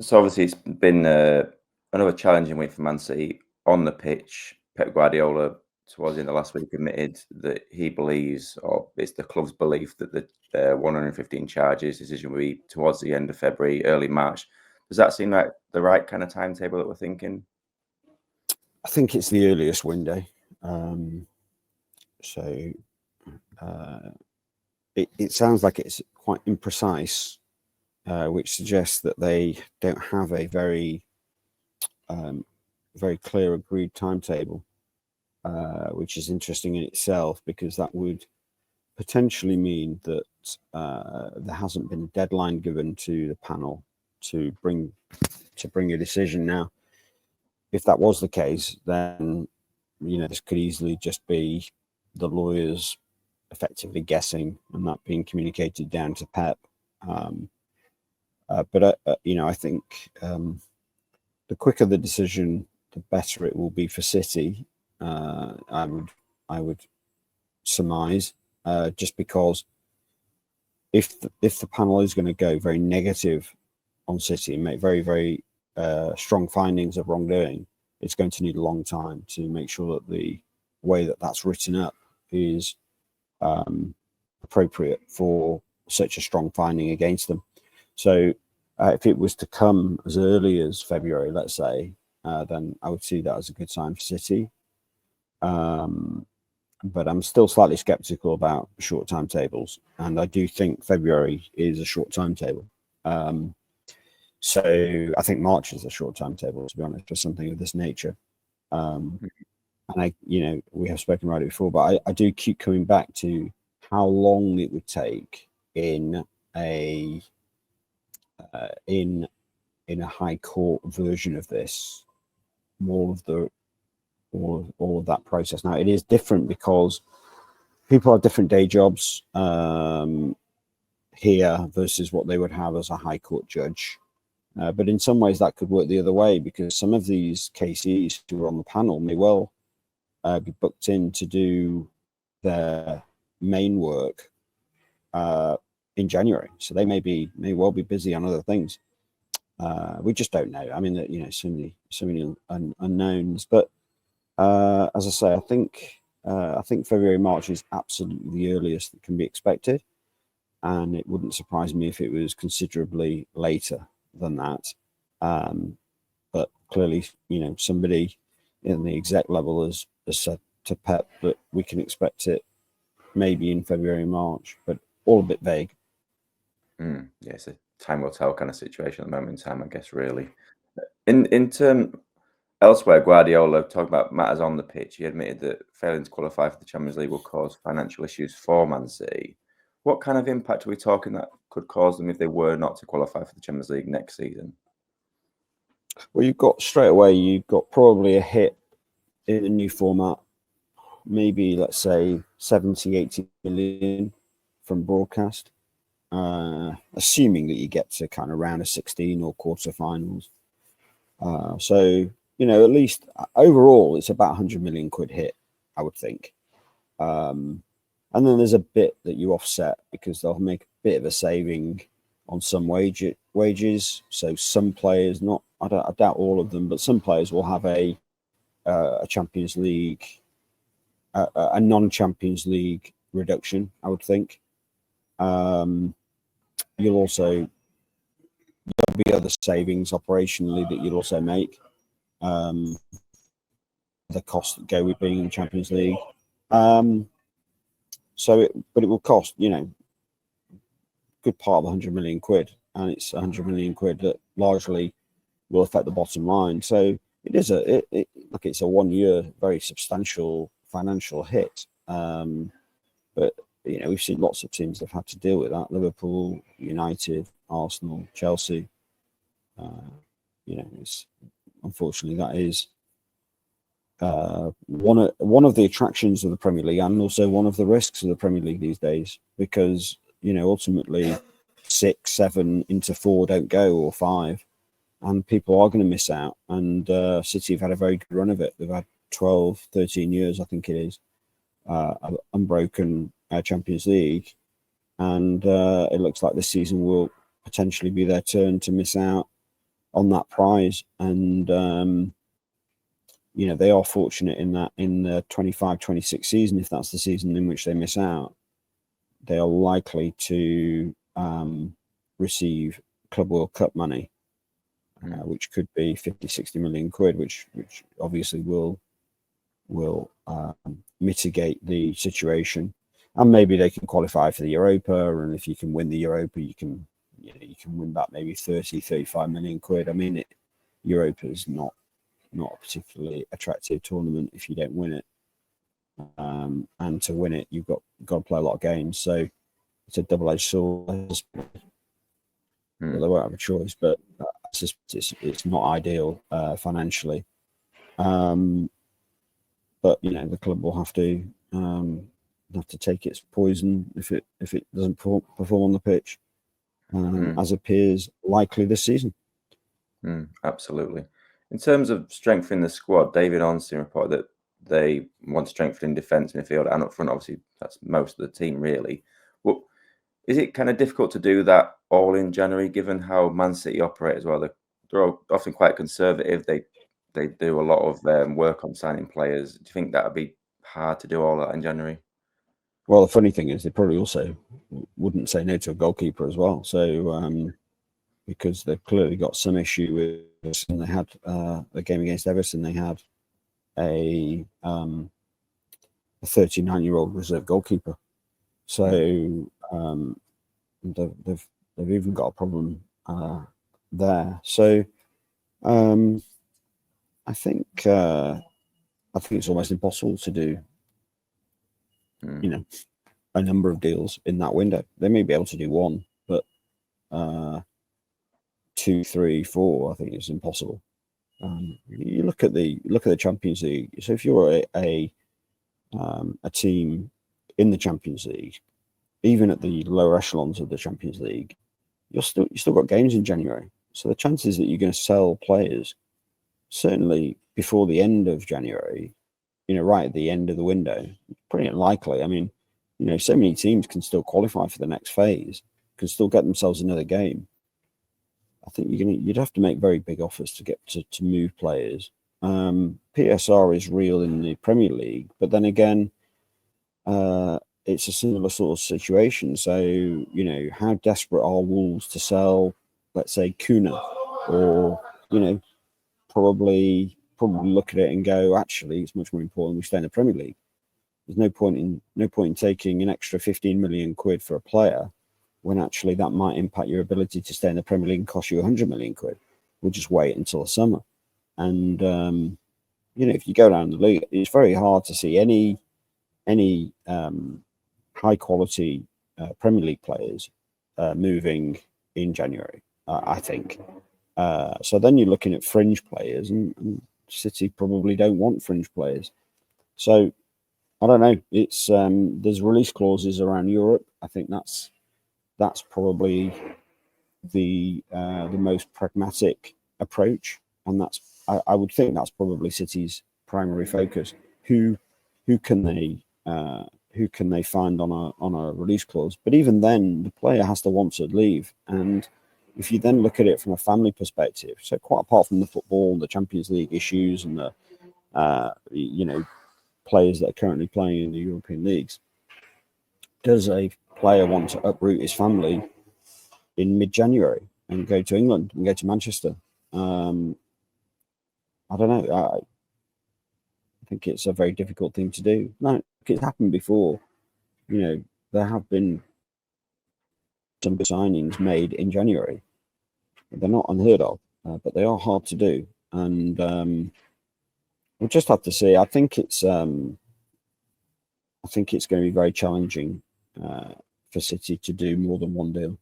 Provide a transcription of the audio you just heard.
So obviously it's been another challenging week for Man City on the pitch. Pep Guardiola, towards the end of last week, admitted that he believes, or it's the club's belief, that the 115 charges decision will be towards the end of February, early March. Does that seem like the right kind of timetable that we're thinking? I think it's the earliest window. So it sounds like it's quite imprecise, which suggests that they don't have a very clear agreed timetable, which is interesting in itself, because that would potentially mean that there hasn't been a deadline given to the panel to bring a decision. Now, if that was the case, then this could easily just be the lawyers effectively guessing and that being communicated down to Pep. But I think the quicker the decision, the better it will be for City. I would surmise, just because if the panel is going to go very negative on City and make very, very strong findings of wrongdoing, it's going to need a long time to make sure that the way that that's written up is appropriate for such a strong finding against them. So if it was to come as early as February, let's say, then I would see that as a good sign for City. But I'm still slightly skeptical about short timetables, and I do think February is a short timetable. So I think March is a short timetable, to be honest, for something of this nature. And we have spoken about it before, but I do keep coming back to how long it would take in a high court version of this, all of that process. Now, it is different because people have different day jobs here versus what they would have as a high court judge. But in some ways that could work the other way, because some of these KCs who are on the panel may well be booked in to do their main work in January. So they may well be busy on other things. We just don't know. I mean, so many unknowns. But as I say, I think February, March is absolutely the earliest that can be expected, and it wouldn't surprise me if it was considerably later than that. But clearly, somebody in the exec level has said to Pep that we can expect it maybe in February, March, but all a bit vague. Yeah, it's a time will tell kind of situation at the moment in time, I guess, really. In term elsewhere, Guardiola talking about matters on the pitch. He admitted that failing to qualify for the Champions League will cause financial issues for Man City. What kind of impact are we talking that could cause them if they were not to qualify for the Champions League next season? Well, you've got probably a hit in the new format, maybe let's say 70, 80 million from broadcast, assuming that you get to kind of round of 16 or quarterfinals. So, at least overall, it's about 100 million quid hit, I would think. And then there's a bit that you offset because they'll make a bit of a saving on some wages. So some players, I doubt all of them, but some players will have a Champions League, a non-Champions League reduction, I would think. There'll be other savings operationally that you'll also make. The costs that go with being in the Champions League. But it will cost, good part of 100 million quid, and it's 100 million quid that largely will affect the bottom line. So it is it's a 1 year very substantial financial hit. But we've seen lots of teams that have had to deal with that: Liverpool, United, Arsenal, Chelsea. Unfortunately that is one of the attractions of the Premier League, and also one of the risks of the Premier League these days, because ultimately 6, 7 into 4 don't go, or 5, and people are going to miss out. And City have had a very good run of it. They've had 12, 13 years, I think it is, unbroken Champions League, and it looks like this season will potentially be their turn to miss out on that prize. And they are fortunate in that in the 25-26 season, if that's the season in which they miss out, they are likely to receive Club World Cup money, which could be 50-60 million quid, which obviously will mitigate the situation. And maybe they can qualify for the Europa, and if you can win the Europa, you can win back maybe 30-35 million quid. I mean, Europa is not a particularly attractive tournament if you don't win it. And to win it, you've got to play a lot of games. So it's a double-edged sword. Well, they won't have a choice, but it's not ideal financially. But the club will have to take its poison if it doesn't perform on the pitch, as appears likely this season. Absolutely. In terms of strengthening the squad, David Ornstein reported that they want to strengthen defence, midfield, and up front. Obviously, that's most of the team, really. Well, is it kind of difficult to do that all in January, given how Man City operate as well? They're often quite conservative. They do a lot of work on signing players. Do you think that would be hard to do all that in January? Well, the funny thing is they probably also wouldn't say no to a goalkeeper as well. So because they've clearly got some issue with this, and they had a game against Everton. They had a 39-year-old reserve goalkeeper. So they've even got a problem there. So I think it's almost impossible to do a number of deals in that window. They may be able to do one, but 2, 3, 4, I think it's impossible. You look at the Champions League. So if you're a team in the Champions League, even at the lower echelons of the Champions League, you still got games in January. So the chances that you're going to sell players, certainly before the end of January, right at the end of the window, pretty unlikely. I mean, so many teams can still qualify for the next phase, can still get themselves another game. I think you'd have to make very big offers to get to move players. PSR is real in the Premier League, but then again, it's a similar sort of situation. So, how desperate are Wolves to sell, let's say, Kuna, or probably look at it and go, actually, it's much more important we stay in the Premier League. There's no point in taking an extra 15 million quid for a player when actually that might impact your ability to stay in the Premier League and cost you 100 million quid. We'll just wait until the summer. And if you go down the league, it's very hard to see any high quality Premier League players moving in January, I think. So then you're looking at fringe players, and City probably don't want fringe players. So I don't know. It's there's release clauses around Europe. I think that's probably the most pragmatic approach, and I would think that's probably City's primary focus. Who can they find on a release clause? But even then, the player has to want to leave. And if you then look at it from a family perspective, so quite apart from the football, the Champions League issues, and the players that are currently playing in the European leagues, does a player want to uproot his family in mid-January and go to England and go to Manchester? I don't know. I think it's a very difficult thing to do. No, it's happened before. There have been some signings made in January. They're not unheard of, but they are hard to do. And we'll just have to see. I think it's going to be very challenging for City to do more than one deal.